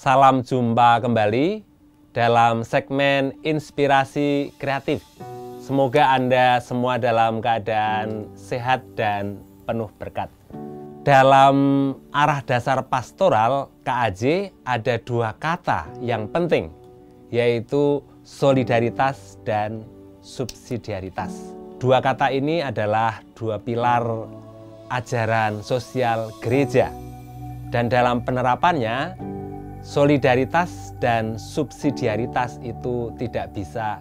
Salam jumpa kembali dalam segmen Inspirasi Kreatif. Semoga Anda semua dalam keadaan sehat dan penuh berkat. Dalam arah dasar pastoral KAJ ada dua kata yang penting, yaitu solidaritas dan subsidiaritas. Dua kata ini adalah dua pilar ajaran sosial gereja. Dan dalam penerapannya, solidaritas dan subsidiaritas itu tidak bisa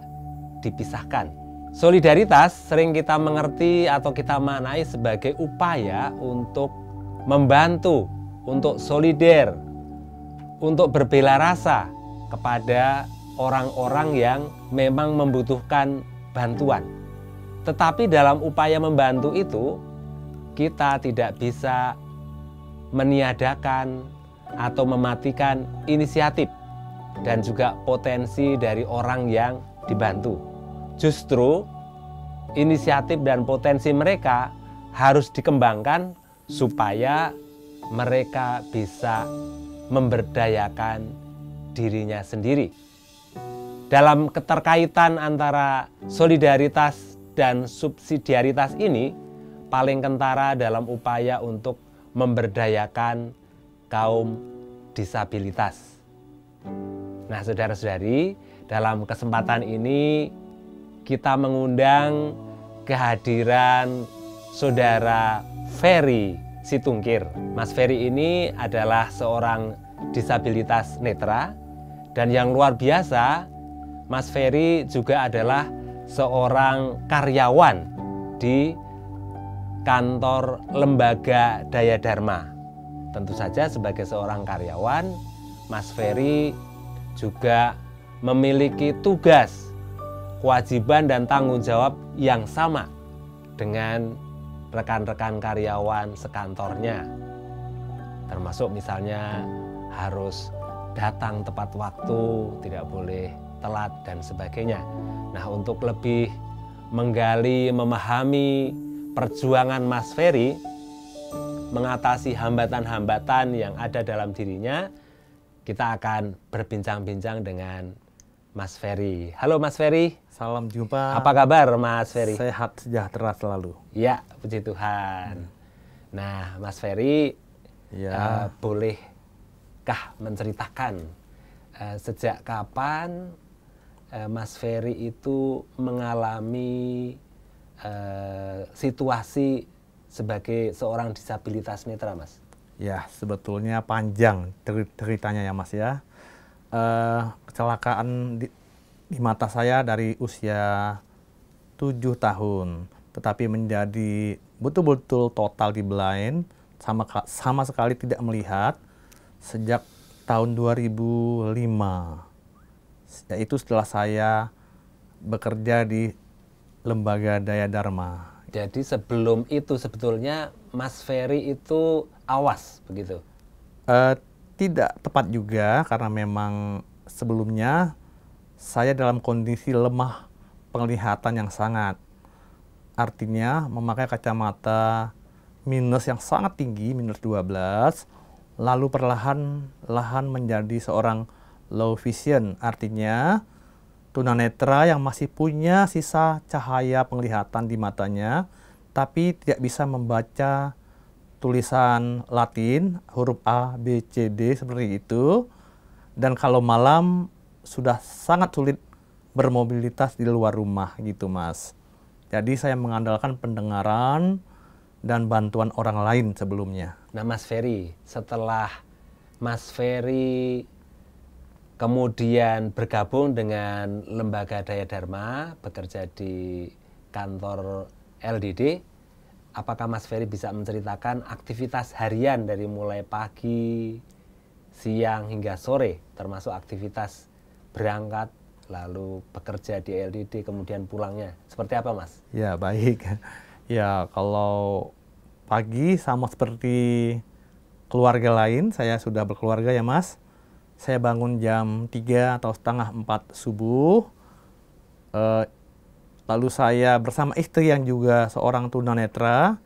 dipisahkan. Solidaritas sering kita mengerti atau kita maknai sebagai upaya untuk membantu, untuk solider, untuk berbela rasa kepada orang-orang yang memang membutuhkan bantuan. Tetapi dalam upaya membantu itu, kita tidak bisa meniadakan atau mematikan inisiatif dan juga potensi dari orang yang dibantu. Justru inisiatif dan potensi mereka harus dikembangkan supaya mereka bisa memberdayakan dirinya sendiri. Dalam keterkaitan antara solidaritas dan subsidiaritas ini paling kentara dalam upaya untuk memberdayakan kaum disabilitas. Nah, saudara-saudari, dalam kesempatan ini kita mengundang kehadiran saudara Ferry Situngkir. Mas Ferry ini adalah seorang disabilitas netra, dan yang luar biasa, Mas Ferry juga adalah seorang karyawan di kantor lembaga Daya Dharma. Tentu saja sebagai seorang karyawan, Mas Ferry juga memiliki tugas, kewajiban dan tanggung jawab yang sama dengan rekan-rekan karyawan sekantornya. Termasuk misalnya harus datang tepat waktu, tidak boleh telat dan sebagainya. Nah, untuk lebih menggali, memahami perjuangan Mas Ferry mengatasi hambatan-hambatan yang ada dalam dirinya, kita akan berbincang-bincang dengan Mas Ferry. Halo Mas Ferry. Salam jumpa. Apa kabar Mas Ferry? Sehat sejahtera selalu. Ya, puji Tuhan. Nah, Mas Ferry, bolehkah menceritakan sejak kapan Mas Ferry itu mengalami situasi sebagai seorang disabilitas netra, Mas? Ya, sebetulnya panjang ceritanya ya, Mas ya. Kecelakaan di mata saya dari usia 7 tahun, tetapi menjadi betul-betul total di blind, sama sekali tidak melihat sejak tahun 2005. Yaitu setelah saya bekerja di lembaga Daya Dharma. Jadi sebelum itu sebetulnya Mas Ferry itu awas begitu? Tidak tepat juga, karena memang sebelumnya saya dalam kondisi lemah penglihatan yang sangat. Artinya memakai kacamata minus yang sangat tinggi, minus 12, lalu perlahan-lahan menjadi seorang low vision. Artinya tunanetra yang masih punya sisa cahaya penglihatan di matanya, tapi tidak bisa membaca tulisan Latin, huruf A, B, C, D, seperti itu. Dan kalau malam sudah sangat sulit bermobilitas di luar rumah gitu, Mas. Jadi saya mengandalkan pendengaran dan bantuan orang lain sebelumnya. Nah Mas Ferry, setelah Mas Ferry kemudian bergabung dengan lembaga Daya Dharma, bekerja di kantor LDD, apakah Mas Ferry bisa menceritakan aktivitas harian dari mulai pagi, siang hingga sore, termasuk aktivitas berangkat, lalu bekerja di LDD, kemudian pulangnya. Seperti apa, Mas? Ya, baik. Ya, kalau pagi sama seperti keluarga lain, saya sudah berkeluarga ya, Mas. Saya bangun jam 3 atau setengah 4 subuh. Lalu saya bersama istri yang juga seorang tunanetra,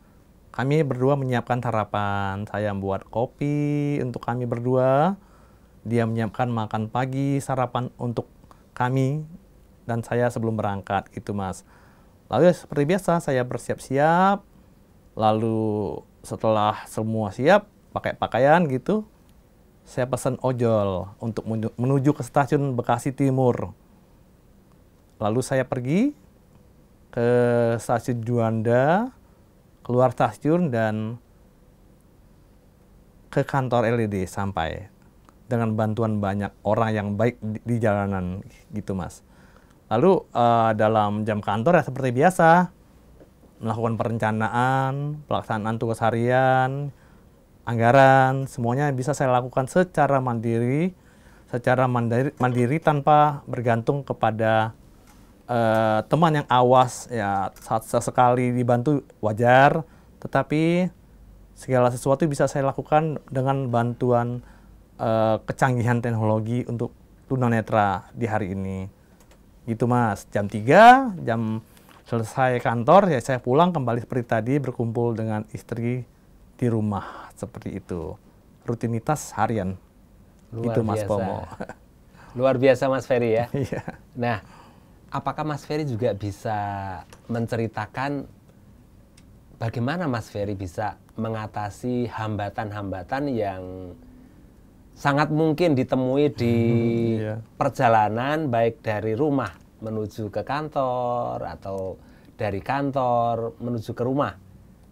kami berdua menyiapkan sarapan. Saya membuat kopi untuk kami berdua. dia menyiapkan makan pagi, sarapan untuk kami dan saya sebelum berangkat gitu Mas. Lalu seperti biasa saya bersiap-siap, lalu setelah semua siap, pakai pakaian gitu, saya pesan ojol untuk menuju ke stasiun Bekasi Timur. Lalu saya pergi ke stasiun Juanda, keluar stasiun dan ke kantor LED sampai dengan bantuan banyak orang yang baik di jalanan gitu Mas. Lalu dalam jam kantor ya seperti biasa, melakukan perencanaan, pelaksanaan tugas harian, anggaran, semuanya bisa saya lakukan secara mandiri tanpa bergantung kepada teman yang awas. Ya sesekali dibantu wajar, tetapi segala sesuatu bisa saya lakukan dengan bantuan kecanggihan teknologi untuk tunanetra di hari ini. Gitu Mas, jam 3, jam selesai kantor, ya saya pulang kembali seperti tadi, berkumpul dengan istri di rumah, seperti itu. Rutinitas harian. Luar Itu Mas biasa. Pomo. Luar biasa Mas Ferry ya. Iya. Nah, apakah Mas Ferry juga bisa menceritakan bagaimana Mas Ferry bisa mengatasi hambatan-hambatan yang sangat mungkin ditemui di Iya. perjalanan, baik dari rumah menuju ke kantor atau dari kantor menuju ke rumah.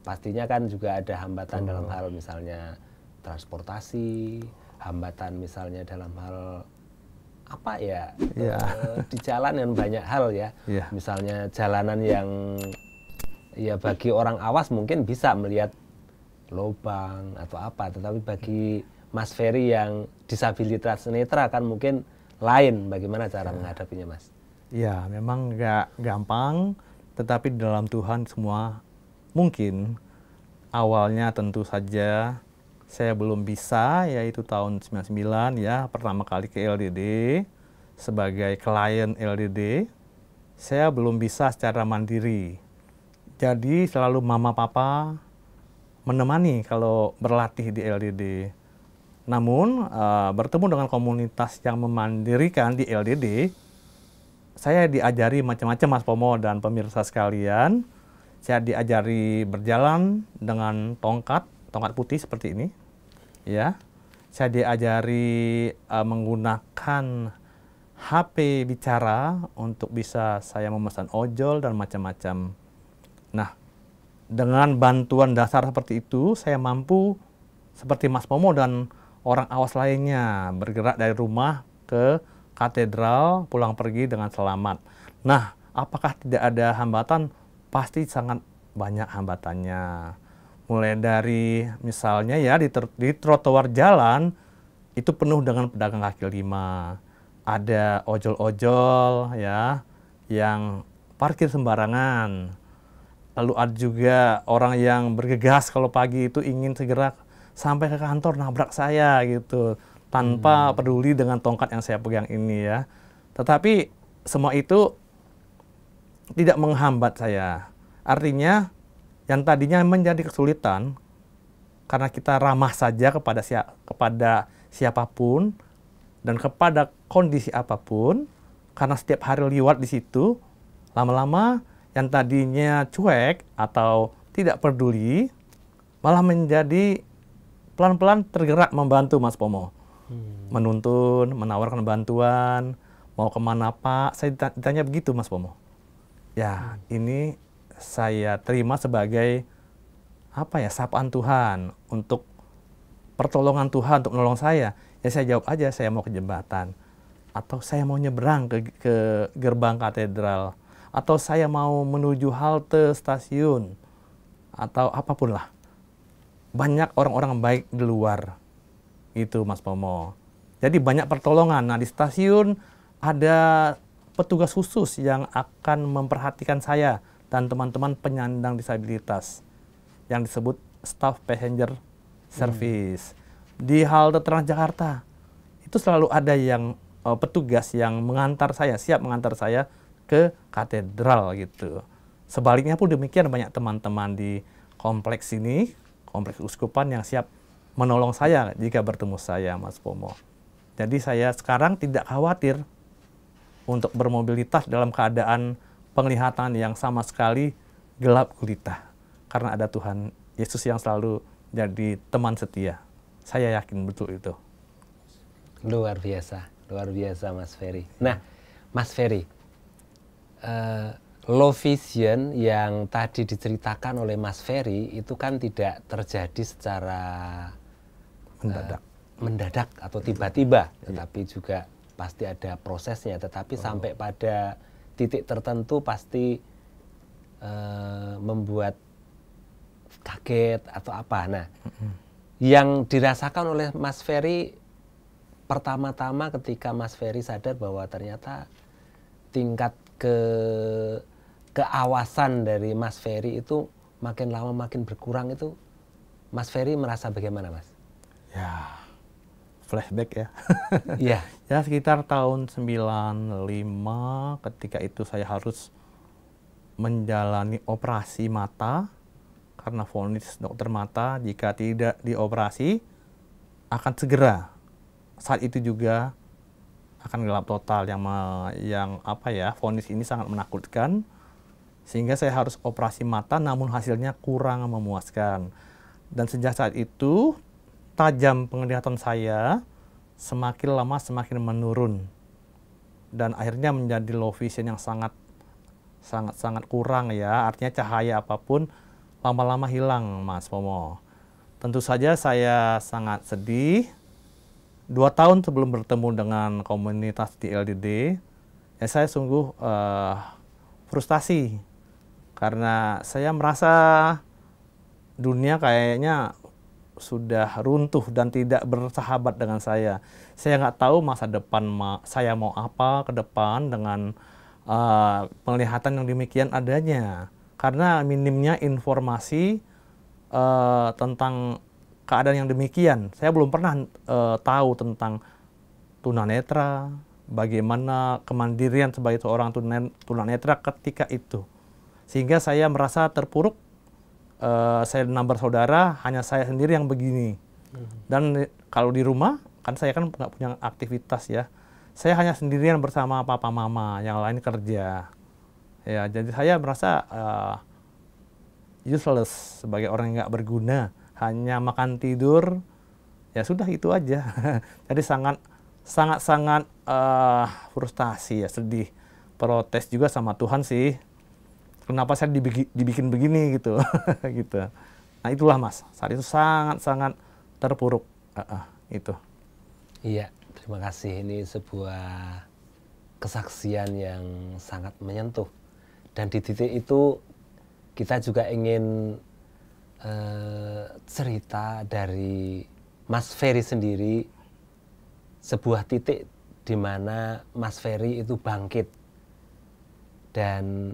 Pastinya kan juga ada hambatan dalam hal misalnya transportasi, hambatan misalnya dalam hal apa ya, di jalan yang banyak hal ya. Iya. Misalnya jalanan yang ya bagi orang awas mungkin bisa melihat lubang atau apa, tetapi bagi Mas Ferry yang disabilitas netra kan mungkin lain, bagaimana cara menghadapinya Mas? Ya, memang nggak gampang, tetapi dalam Tuhan semua mungkin. Awalnya tentu saja saya belum bisa, yaitu tahun 99 ya, pertama kali ke LDD sebagai klien LDD. Saya belum bisa secara mandiri. Jadi selalu mama papa menemani kalau berlatih di LDD. Namun bertemu dengan komunitas yang memandirikan di LDD, saya diajari macam-macam Mas Pomo dan pemirsa sekalian. Saya diajari berjalan dengan tongkat putih seperti ini. Ya. Saya diajari menggunakan HP bicara untuk bisa saya memesan ojol dan macam-macam. Nah, dengan bantuan dasar seperti itu, saya mampu seperti Mas Pomo dan orang awas lainnya bergerak dari rumah ke katedral, pulang pergi dengan selamat. Nah, apakah tidak ada hambatan? Pasti sangat banyak hambatannya. Mulai dari misalnya ya di trotoar jalan itu penuh dengan pedagang kaki lima. Ada ojol-ojol ya yang parkir sembarangan. Lalu ada juga orang yang bergegas kalau pagi itu ingin segera sampai ke kantor nabrak saya gitu, tanpa peduli dengan tongkat yang saya pegang ini ya. Tetapi semua itu tidak menghambat saya. Artinya yang tadinya menjadi kesulitan karena kita ramah saja kepada siapapun dan kepada kondisi apapun, karena setiap hari lewat di situ, lama-lama yang tadinya cuek atau tidak peduli malah menjadi pelan-pelan tergerak membantu Mas Pomo. Menuntun, menawarkan bantuan, mau kemana Pak, saya ditanya begitu Mas Pomo. Ya, ini saya terima sebagai apa ya, sapaan Tuhan untuk pertolongan Tuhan untuk menolong saya. Ya saya jawab aja, saya mau ke jembatan, atau saya mau nyebrang ke gerbang katedral, atau saya mau menuju halte stasiun, atau apapun lah. Banyak orang-orang baik di luar itu Mas Pomo. Jadi banyak pertolongan. Nah di stasiun ada petugas khusus yang akan memperhatikan saya dan teman-teman penyandang disabilitas yang disebut staff passenger service. Di halte Transjakarta itu selalu ada yang petugas yang mengantar saya, siap mengantar saya ke katedral gitu. Sebaliknya pun demikian, banyak teman-teman di kompleks ini, kompleks uskupan yang siap menolong saya jika bertemu saya Mas Pomo. Jadi saya sekarang tidak khawatir untuk bermobilitas dalam keadaan penglihatan yang sama sekali gelap gulita. Karena ada Tuhan Yesus yang selalu jadi teman setia. Saya yakin betul itu. Luar biasa Mas Ferry. Nah, Mas Ferry, low vision yang tadi diceritakan oleh Mas Ferry itu kan tidak terjadi secara mendadak atau tiba-tiba, tetapi juga pasti ada prosesnya. Tetapi sampai pada titik tertentu pasti membuat kaget atau apa. Nah, yang dirasakan oleh Mas Ferry pertama-tama ketika Mas Ferry sadar bahwa ternyata tingkat keawasan dari Mas Ferry itu makin lama makin berkurang, itu Mas Ferry merasa bagaimana, Mas? Ya, flashback ya. Iya. Ya sekitar tahun 95 ketika itu saya harus menjalani operasi mata karena vonis dokter mata jika tidak dioperasi akan segera saat itu juga akan gelap total, yang apa ya, vonis ini sangat menakutkan sehingga saya harus operasi mata namun hasilnya kurang memuaskan. Dan sejak saat itu tajam penglihatan saya semakin lama semakin menurun dan akhirnya menjadi low vision yang sangat kurang ya, artinya cahaya apapun lama-lama hilang, Mas Pomo. Tentu saja saya sangat sedih. 2 tahun sebelum bertemu dengan komunitas di LDD, ya saya sungguh frustasi karena saya merasa dunia kayaknya sudah runtuh dan tidak bersahabat dengan saya. Saya nggak tahu masa depan saya mau apa ke depan dengan penglihatan yang demikian adanya. Karena minimnya informasi tentang keadaan yang demikian. Saya belum pernah tahu tentang tunanetra, bagaimana kemandirian sebagai seorang tunanetra ketika itu. Sehingga saya merasa terpuruk. Saya 6 bersaudara, hanya saya sendiri yang begini. Dan kalau di rumah, kan saya kan nggak punya aktivitas ya. Saya hanya sendirian bersama papa mama, yang lain kerja. Ya, jadi saya merasa useless sebagai orang yang nggak berguna, hanya makan tidur, ya sudah itu aja. Jadi sangat frustasi ya, sedih, protes juga sama Tuhan sih. Kenapa saya dibikin begini gitu, gitu. Nah itulah Mas, saat itu sangat terpuruk, itu. Iya, terima kasih. Ini sebuah kesaksian yang sangat menyentuh. Dan di titik itu kita juga ingin cerita dari Mas Ferry sendiri, sebuah titik di mana Mas Ferry itu bangkit. Dan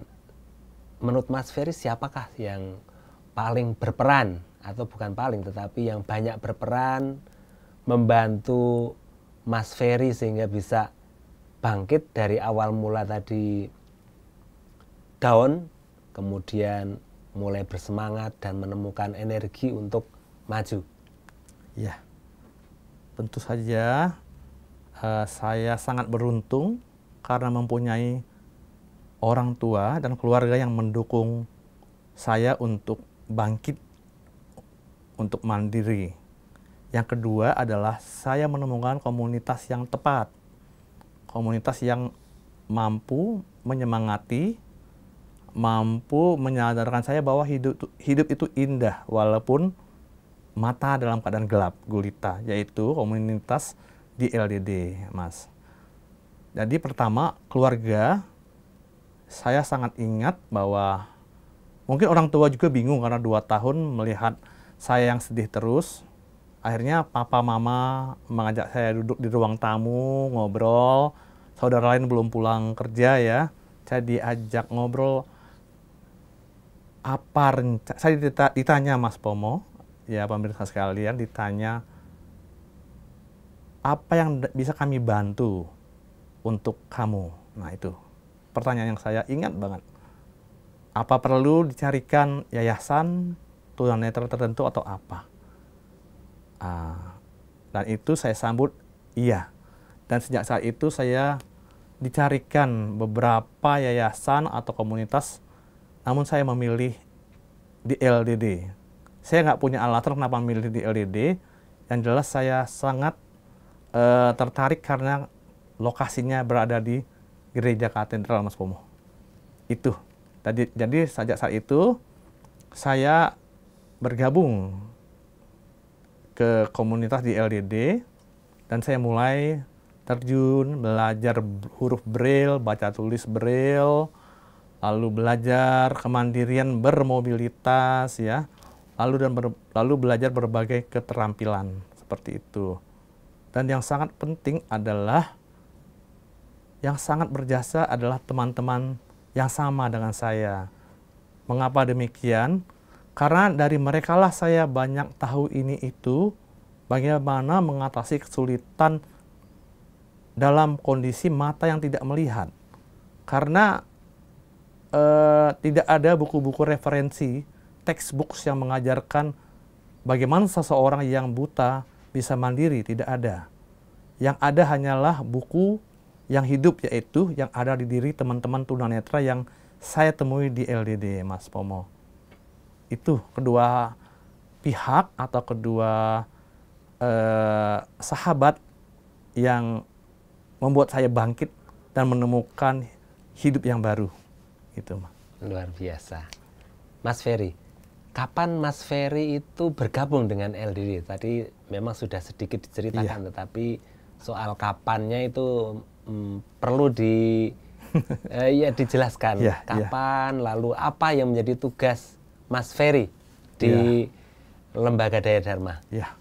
menurut Mas Ferry siapakah yang paling berperan, atau bukan paling tetapi yang banyak berperan membantu Mas Ferry sehingga bisa bangkit dari awal mula tadi down, kemudian mulai bersemangat dan menemukan energi untuk maju? Ya, tentu saja saya sangat beruntung karena mempunyai orang tua dan keluarga yang mendukung saya untuk bangkit, untuk mandiri. Yang kedua adalah saya menemukan komunitas yang tepat, komunitas yang mampu menyemangati, mampu menyadarkan saya bahwa hidup itu indah walaupun mata dalam keadaan gelap gulita, yaitu komunitas di LDD, Mas. Jadi pertama, keluarga. Saya sangat ingat bahwa mungkin orang tua juga bingung karena 2 tahun melihat saya yang sedih terus. Akhirnya papa mama mengajak saya duduk di ruang tamu, ngobrol. Saudara lain belum pulang kerja ya. Saya diajak ngobrol. Saya ditanya Mas Pomo, ya pemirsa sekalian, ditanya apa yang bisa kami bantu untuk kamu. Nah itu pertanyaan yang saya ingat banget. Apa perlu dicarikan yayasan tunanetra tertentu atau apa? Dan itu saya sambut, iya. Dan sejak saat itu saya dicarikan beberapa yayasan atau komunitas, namun saya memilih di LDD. Saya nggak punya alasan kenapa memilih di LDD. Yang jelas saya sangat tertarik karena lokasinya berada di Gereja Katedral, Mas Pomo. Itu. Jadi sejak saat itu saya bergabung ke komunitas di LDD dan saya mulai terjun belajar huruf Braille, baca tulis Braille, lalu belajar kemandirian bermobilitas ya, lalu belajar berbagai keterampilan seperti itu. Dan yang sangat penting adalah, yang sangat berjasa adalah teman-teman yang sama dengan saya. Mengapa demikian? Karena dari merekalah saya banyak tahu ini itu, bagaimana mengatasi kesulitan dalam kondisi mata yang tidak melihat. Karena tidak ada buku-buku referensi, textbooks yang mengajarkan bagaimana seseorang yang buta bisa mandiri, tidak ada. Yang ada hanyalah buku yang hidup, yaitu yang ada di diri teman-teman tunanetra yang saya temui di LDD, Mas Pomo. Itu kedua pihak atau kedua sahabat yang membuat saya bangkit dan menemukan hidup yang baru. Gitu, Mas. Luar biasa. Mas Ferry, kapan Mas Ferry itu bergabung dengan LDD? Tadi memang sudah sedikit diceritakan, tetapi soal kapannya itu perlu dijelaskan. Kapan, lalu apa yang menjadi tugas Mas Ferry di Lembaga Daya Dharma? Ya,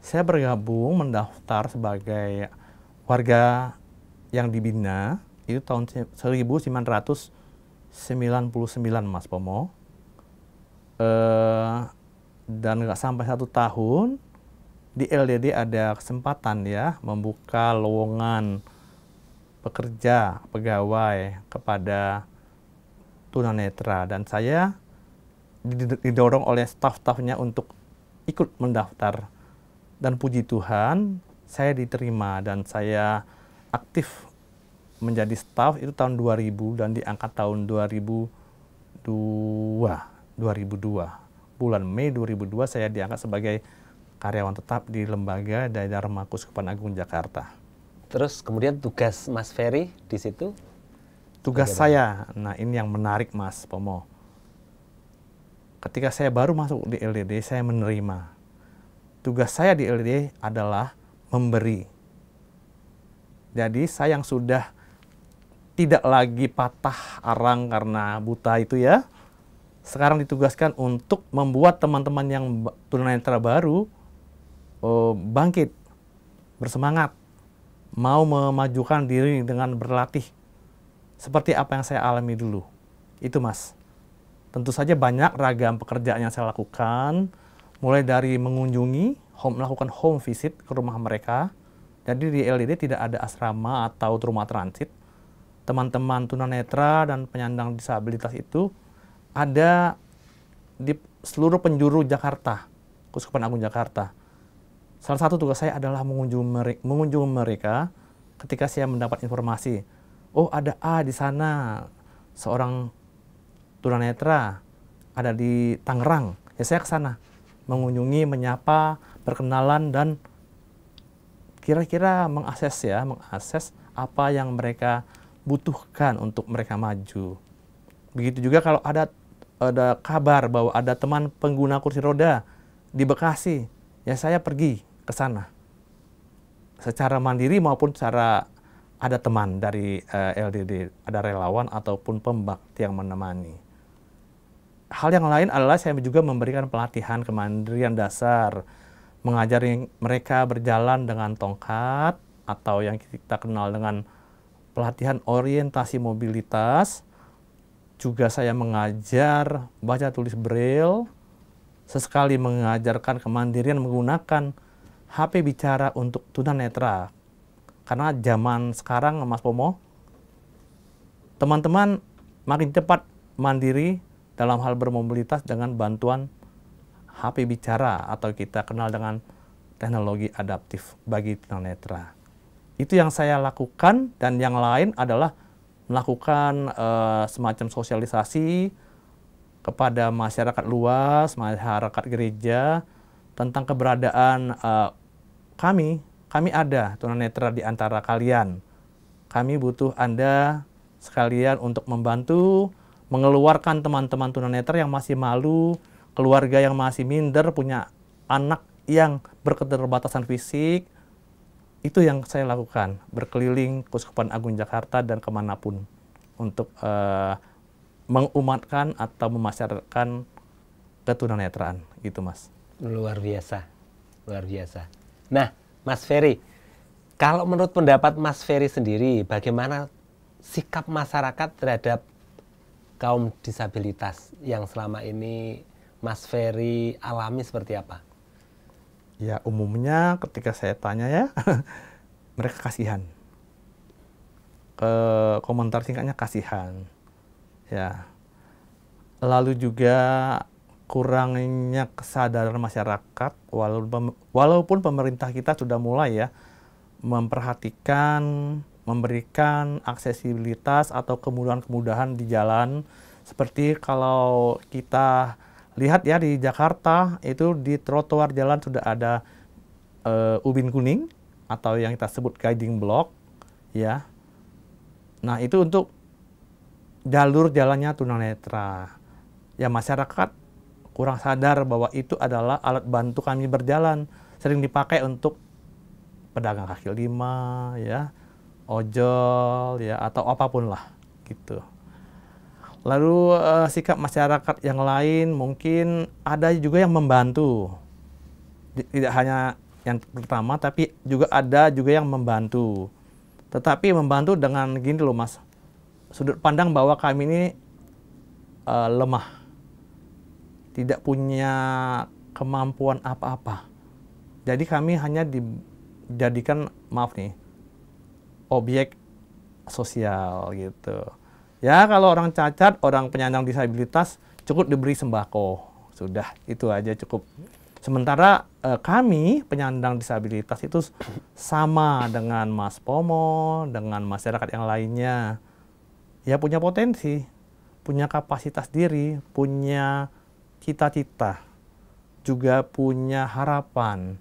saya bergabung mendaftar sebagai warga yang dibina itu tahun 1999, Mas Pomo. Dan nggak sampai 1 tahun di LDD ada kesempatan ya membuka lowongan pekerja pegawai kepada tunanetra, dan saya didorong oleh staf-stafnya untuk ikut mendaftar, dan puji Tuhan saya diterima dan saya aktif menjadi staf itu tahun 2000 dan diangkat tahun 2002. Bulan Mei 2002 saya diangkat sebagai karyawan tetap di Lembaga Daya Dharma Kuskupan Agung Jakarta. Terus kemudian tugas Mas Ferry di situ? Tugas saya, nah ini yang menarik, Mas Pomo. Ketika saya baru masuk di LDD, saya menerima. Tugas saya di LDD adalah memberi. Jadi saya yang sudah tidak lagi patah arang karena buta itu ya, sekarang ditugaskan untuk membuat teman-teman yang tunanetra baru bangkit, bersemangat, mau memajukan diri dengan berlatih seperti apa yang saya alami dulu. Itu, Mas. Tentu saja banyak ragam pekerjaan yang saya lakukan, mulai dari mengunjungi, melakukan home visit ke rumah mereka. Jadi di LDD tidak ada asrama atau rumah transit. Teman-teman tunanetra dan penyandang disabilitas itu ada di seluruh penjuru Jakarta, Kuskupan Agung Jakarta. Salah satu tugas saya adalah mengunjungi mereka ketika saya mendapat informasi, oh ada A di sana, seorang tunanetra ada di Tangerang. Ya saya ke sana, mengunjungi, menyapa, berkenalan, dan kira-kira mengakses apa yang mereka butuhkan untuk mereka maju. Begitu juga kalau ada kabar bahwa ada teman pengguna kursi roda di Bekasi, ya saya pergi ke sana. Secara mandiri maupun secara ada teman dari LDD, ada relawan ataupun pembakti yang menemani. Hal yang lain adalah saya juga memberikan pelatihan kemandirian dasar, mengajari mereka berjalan dengan tongkat atau yang kita kenal dengan pelatihan orientasi mobilitas. Juga saya mengajar baca tulis Braille, sesekali mengajarkan kemandirian menggunakan HP bicara untuk tunanetra. Karena zaman sekarang, Mas Pomo, teman-teman makin cepat mandiri dalam hal bermobilitas dengan bantuan HP bicara atau kita kenal dengan teknologi adaptif bagi tunanetra. Itu yang saya lakukan, dan yang lain adalah melakukan semacam sosialisasi kepada masyarakat luas, masyarakat gereja, tentang keberadaan kami. Kami ada tunanetra di antara kalian. Kami butuh Anda sekalian untuk membantu mengeluarkan teman-teman tunanetra yang masih malu, keluarga yang masih minder, punya anak yang berketerbatasan fisik. Itu yang saya lakukan, berkeliling Keuskupan Agung Jakarta dan kemanapun untuk mengumatkan atau memasarkan ketunanetraan, gitu Mas. Luar biasa, luar biasa. Nah, Mas Ferry, kalau menurut pendapat Mas Ferry sendiri, bagaimana sikap masyarakat terhadap kaum disabilitas yang selama ini Mas Ferry alami seperti apa? Ya, umumnya ketika saya tanya ya, mereka kasihan. Komentar singkatnya kasihan. Ya. Lalu juga kurangnya kesadaran masyarakat, walaupun pemerintah kita sudah mulai ya memperhatikan, memberikan aksesibilitas atau kemudahan-kemudahan di jalan. Seperti kalau kita lihat ya di Jakarta, itu di trotoar jalan sudah ada ubin kuning atau yang kita sebut guiding block, ya. Nah, itu untuk jalur jalannya tunanetra. Ya, masyarakat kurang sadar bahwa itu adalah alat bantu kami berjalan. Sering dipakai untuk pedagang kaki lima, ya, ojol, ya, atau apapun lah, gitu. Lalu sikap masyarakat yang lain mungkin ada juga yang membantu. Tidak hanya yang pertama, tapi juga ada juga yang membantu. Tetapi membantu dengan gini loh Mas, sudut pandang bahwa kami ini lemah. Tidak punya kemampuan apa-apa. Jadi kami hanya dijadikan, maaf nih, objek sosial gitu. Ya, kalau orang cacat, orang penyandang disabilitas cukup diberi sembako. Sudah, itu aja cukup. Sementara kami penyandang disabilitas itu sama dengan Mas Pomo, dengan masyarakat yang lainnya. Ya, punya potensi, punya kapasitas diri, punya cita-cita, juga punya harapan.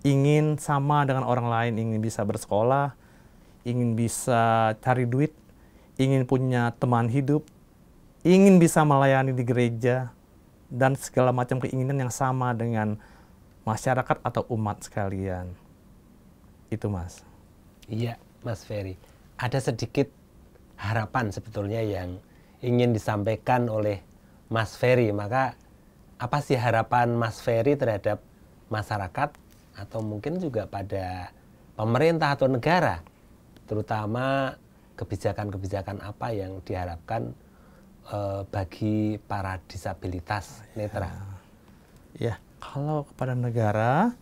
Ingin sama dengan orang lain, ingin bisa bersekolah, ingin bisa cari duit, ingin punya teman hidup, ingin bisa melayani di gereja, dan segala macam keinginan yang sama dengan masyarakat atau umat sekalian. Itu Mas. Iya, Mas Ferry. Ada sedikit harapan sebetulnya yang ingin disampaikan oleh Mas Ferry. Maka apa sih harapan Mas Ferry terhadap masyarakat atau mungkin juga pada pemerintah atau negara, terutama kebijakan-kebijakan apa yang diharapkan bagi para disabilitas netra? Ya, kalau kepada negara,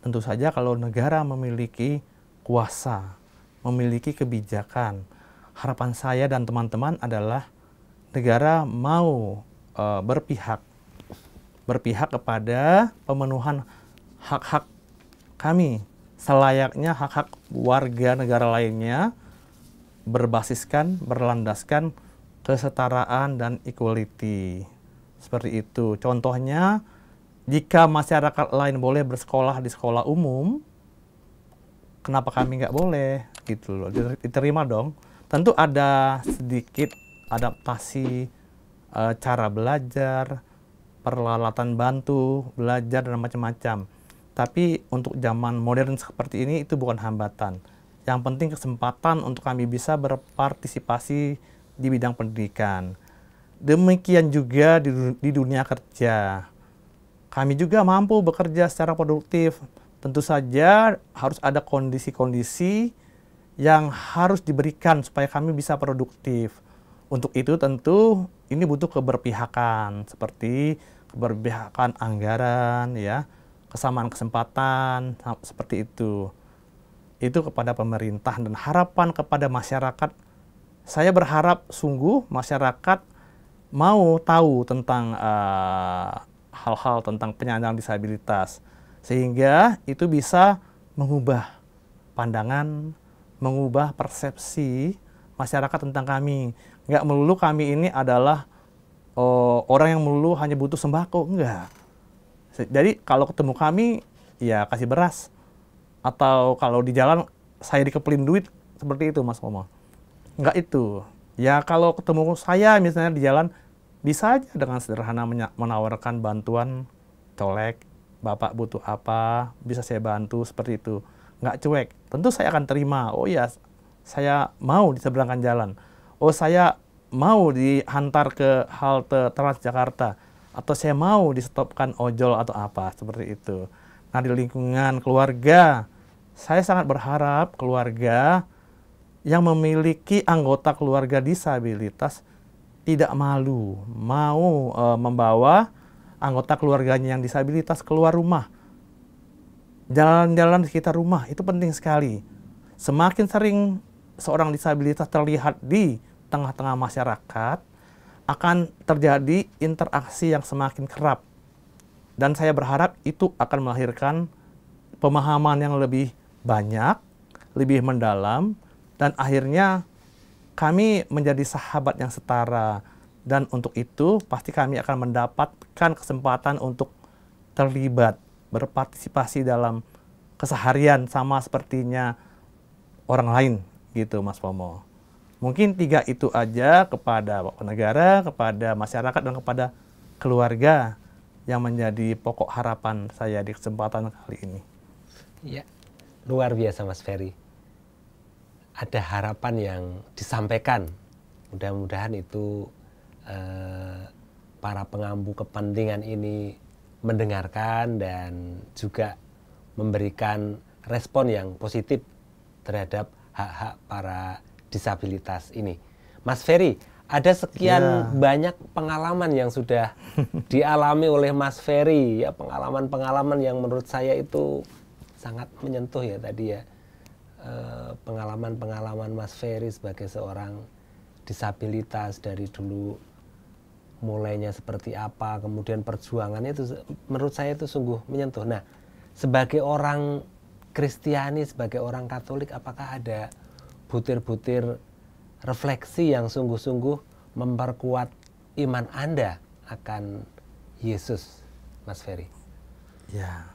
tentu saja kalau negara memiliki kuasa, memiliki kebijakan, harapan saya dan teman-teman adalah negara mau berpihak kepada pemenuhan hak-hak kami, selayaknya hak-hak warga negara lainnya, berlandaskan kesetaraan dan equality. Seperti itu. Contohnya, jika masyarakat lain boleh bersekolah di sekolah umum, kenapa kami nggak boleh? Gitu loh. Diterima dong. Tentu ada sedikit adaptasi cara belajar, peralatan bantu, belajar, dan macam-macam. Tapi untuk zaman modern seperti ini itu bukan hambatan. Yang penting kesempatan untuk kami bisa berpartisipasi di bidang pendidikan. Demikian juga di dunia kerja. Kami juga mampu bekerja secara produktif. Tentu saja harus ada kondisi-kondisi yang harus diberikan supaya kami bisa produktif. Untuk itu tentu ini butuh keberpihakan, seperti keberpihakan anggaran, ya, kesamaan kesempatan, seperti itu. Itu kepada pemerintah, dan harapan kepada masyarakat. Saya berharap sungguh masyarakat mau tahu tentang hal-hal tentang penyandang disabilitas, sehingga itu bisa mengubah pandangan, mengubah persepsi masyarakat tentang kami. Nggak melulu kami ini adalah orang yang melulu hanya butuh sembako, enggak. Jadi kalau ketemu kami, ya kasih beras. Atau kalau di jalan, saya dikepelin duit, seperti itu Mas Pomo. Enggak itu. Ya kalau ketemu saya misalnya di jalan, bisa aja dengan sederhana menawarkan bantuan, colek, Bapak butuh apa, bisa saya bantu, seperti itu. Nggak cuek, tentu saya akan terima. Oh ya, saya mau diseberangkan jalan. Oh saya mau dihantar ke halte Transjakarta. Atau saya mau di-stopkan ojol atau apa, seperti itu. Nah di lingkungan keluarga, saya sangat berharap keluarga yang memiliki anggota keluarga disabilitas tidak malu, mau membawa anggota keluarganya yang disabilitas keluar rumah. Jalan-jalan di sekitar rumah, itu penting sekali. Semakin sering seorang disabilitas terlihat di tengah-tengah masyarakat, akan terjadi interaksi yang semakin kerap. Dan saya berharap itu akan melahirkan pemahaman yang lebih banyak, lebih mendalam, dan akhirnya kami menjadi sahabat yang setara. Dan untuk itu pasti kami akan mendapatkan kesempatan untuk terlibat, berpartisipasi dalam keseharian sama sepertinya orang lain gitu Mas Pomo. Mungkin 3 itu aja kepada Bapak Negara, kepada masyarakat, dan kepada keluarga yang menjadi pokok harapan saya di kesempatan kali ini. Ya, luar biasa Mas Ferry. Ada harapan yang disampaikan. Mudah-mudahan itu para pengampu kepentingan ini mendengarkan dan juga memberikan respon yang positif terhadap hak-hak para disabilitas ini. Mas Ferry, ada sekian banyak pengalaman yang sudah dialami oleh Mas Ferry, ya, pengalaman-pengalaman yang menurut saya itu sangat menyentuh ya tadi ya. Pengalaman-pengalaman Mas Ferry sebagai seorang disabilitas dari dulu mulainya seperti apa, kemudian perjuangannya itu menurut saya itu sungguh menyentuh. Nah, sebagai orang Kristiani, sebagai orang Katolik, apakah ada butir-butir refleksi yang sungguh-sungguh memperkuat iman Anda akan Yesus, Mas Ferry? Ya,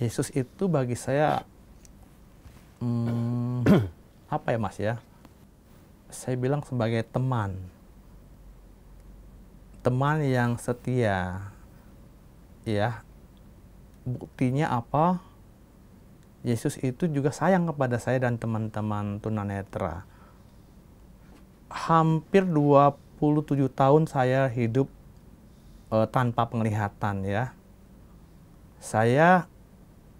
Yesus itu bagi saya apa ya Mas ya? Saya bilang sebagai teman yang setia. Ya, buktinya apa? Yesus itu juga sayang kepada saya dan teman-teman tunanetra. Hampir 27 tahun saya hidup tanpa penglihatan ya.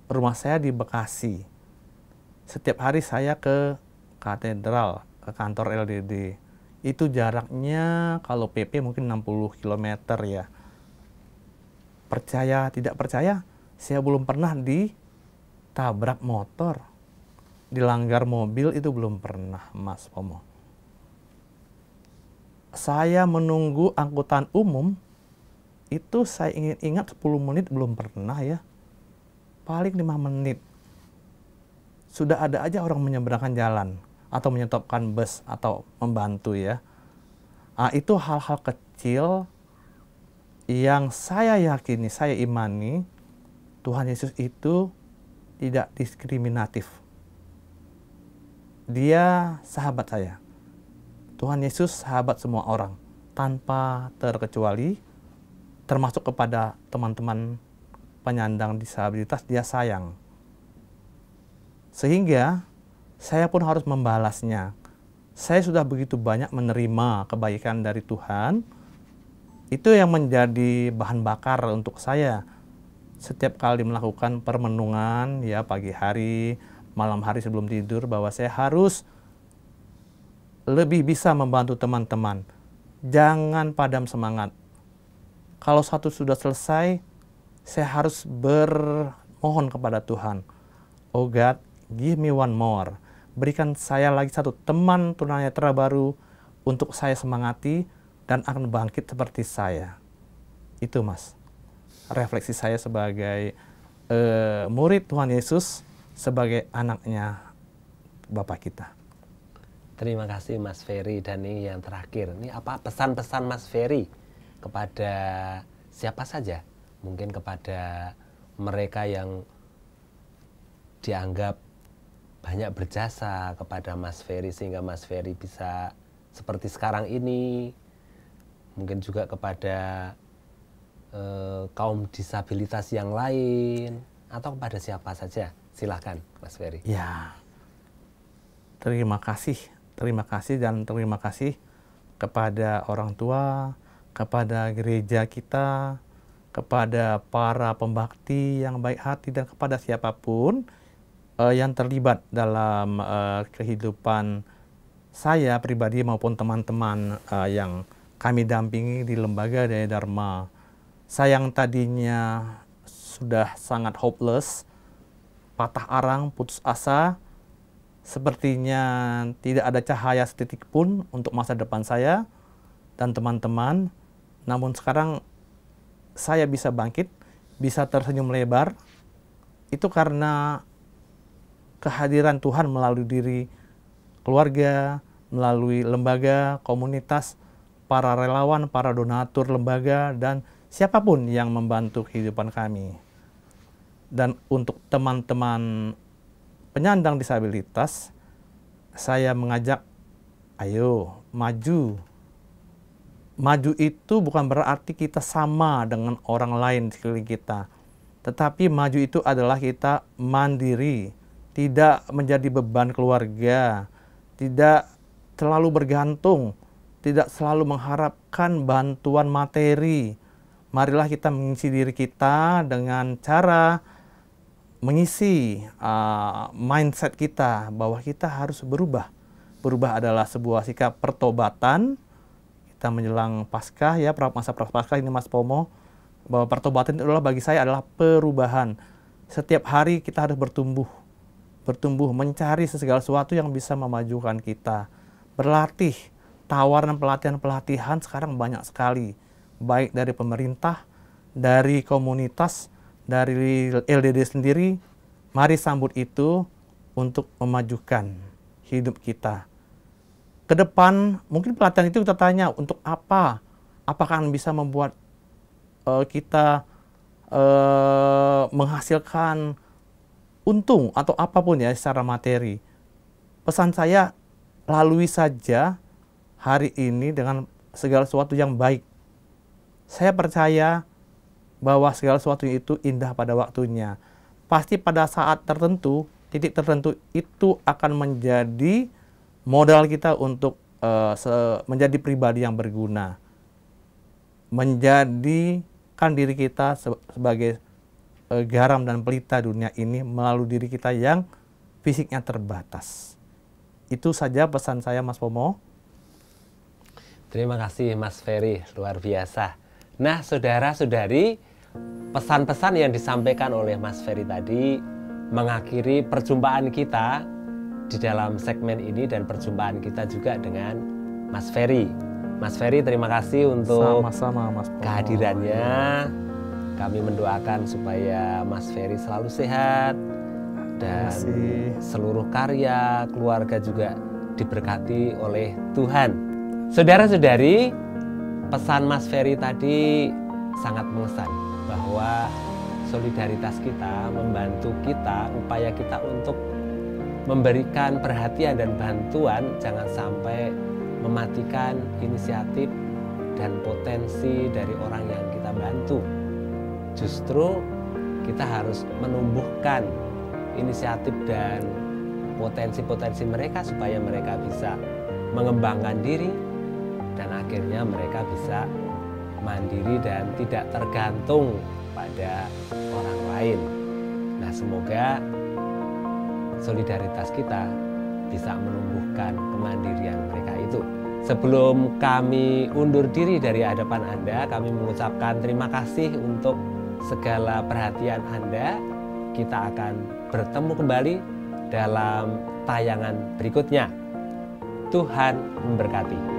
Rumah saya di Bekasi. Setiap hari saya ke katedral, ke kantor LDD. Itu jaraknya kalau PP mungkin 60 km ya. Percaya tidak percaya, saya belum pernah ditabrak motor, dilanggar mobil, itu belum pernah Mas Pomo. Saya menunggu angkutan umum, itu saya ingat 10 menit belum pernah ya. Paling 5 menit. Sudah ada aja orang menyeberangkan jalan atau menyetopkan bus atau membantu ya. Itu hal-hal kecil yang saya yakini, saya imani Tuhan Yesus itu tidak diskriminatif. Dia sahabat saya. Tuhan Yesus sahabat semua orang tanpa terkecuali, termasuk kepada teman-teman penyandang disabilitas, dia sayang. Sehingga saya pun harus membalasnya. Saya sudah begitu banyak menerima kebaikan dari Tuhan. Itu yang menjadi bahan bakar untuk saya. Setiap kali melakukan permenungan, ya pagi hari, malam hari sebelum tidur, bahwa saya harus lebih bisa membantu teman-teman. Jangan padam semangat. Kalau satu sudah selesai, saya harus bermohon kepada Tuhan. Oh God, give me one more. Berikan saya lagi satu teman tunanetra baru untuk saya semangati dan akan bangkit seperti saya. Itu Mas, refleksi saya sebagai murid Tuhan Yesus, sebagai anaknya Bapak kita. Terima kasih Mas Ferry. Dan ini yang terakhir, ini apa pesan-pesan Mas Ferry kepada siapa saja? Mungkin kepada mereka yang dianggap banyak berjasa kepada Mas Ferry sehingga Mas Ferry bisa seperti sekarang ini. Mungkin juga kepada kaum disabilitas yang lain, atau kepada siapa saja. Silahkan Mas Ferry. Ya, terima kasih dan terima kasih kepada orang tua, kepada gereja kita, kepada para pembakti yang baik hati, dan kepada siapapun yang terlibat dalam kehidupan saya pribadi maupun teman-teman yang kami dampingi di Lembaga Daya Dharma. Saya yang tadinya sudah sangat hopeless, patah arang, putus asa, sepertinya tidak ada cahaya setitik pun untuk masa depan saya dan teman-teman. Namun sekarang saya bisa bangkit, bisa tersenyum lebar. Itu karena kehadiran Tuhan melalui diri keluarga, melalui lembaga, komunitas, para relawan, para donatur lembaga, dan siapapun yang membantu kehidupan kami. Dan untuk teman-teman penyandang disabilitas, saya mengajak, ayo maju. Maju itu bukan berarti kita sama dengan orang lain di sekeliling kita. Tetapi maju itu adalah kita mandiri, tidak menjadi beban keluarga, tidak selalu bergantung, tidak selalu mengharapkan bantuan materi. Marilah kita mengisi diri kita dengan cara mengisi mindset kita bahwa kita harus berubah. Berubah adalah sebuah sikap pertobatan. Kita menjelang Paskah, ya, masa Paskah ini Mas Pomo, bahwa pertobatan itu adalah bagi saya adalah perubahan. Setiap hari kita harus bertumbuh, mencari segala sesuatu yang bisa memajukan kita. Berlatih, tawaran pelatihan sekarang banyak sekali, baik dari pemerintah, dari komunitas, dari LDD sendiri. Mari sambut itu untuk memajukan hidup kita. Ke depan mungkin pelatihan itu kita tanya untuk apa? Apakah bisa membuat kita menghasilkan untung atau apapun ya secara materi. Pesan saya, lalui saja hari ini dengan segala sesuatu yang baik. Saya percaya bahwa segala sesuatu itu indah pada waktunya. Pasti pada saat tertentu, titik tertentu itu akan menjadi modal kita untuk menjadi pribadi yang berguna. Menjadikan diri kita sebagai garam dan pelita dunia ini melalui diri kita yang fisiknya terbatas. Itu saja pesan saya, Mas Pomo. Terima kasih Mas Ferry, luar biasa. Nah, saudara-saudari, pesan-pesan yang disampaikan oleh Mas Ferry tadi mengakhiri perjumpaan kita di dalam segmen ini dan perjumpaan kita juga dengan Mas Ferry. Mas Ferry, terima kasih untuk sama-sama, Mas Pomo, kehadirannya. Kami mendoakan supaya Mas Ferry selalu sehat dan seluruh karya keluarga juga diberkati oleh Tuhan. Saudara-saudari, pesan Mas Ferry tadi sangat mengesan bahwa solidaritas kita membantu kita, upaya kita untuk memberikan perhatian dan bantuan jangan sampai mematikan inisiatif dan potensi dari orang yang kita bantu. Justru kita harus menumbuhkan inisiatif dan potensi-potensi mereka supaya mereka bisa mengembangkan diri dan akhirnya mereka bisa mandiri dan tidak tergantung pada orang lain. Nah, semoga solidaritas kita bisa menumbuhkan kemandirian mereka itu. Sebelum kami undur diri dari hadapan Anda, kami mengucapkan terima kasih untuk segala perhatian Anda. Kita akan bertemu kembali dalam tayangan berikutnya. Tuhan memberkati.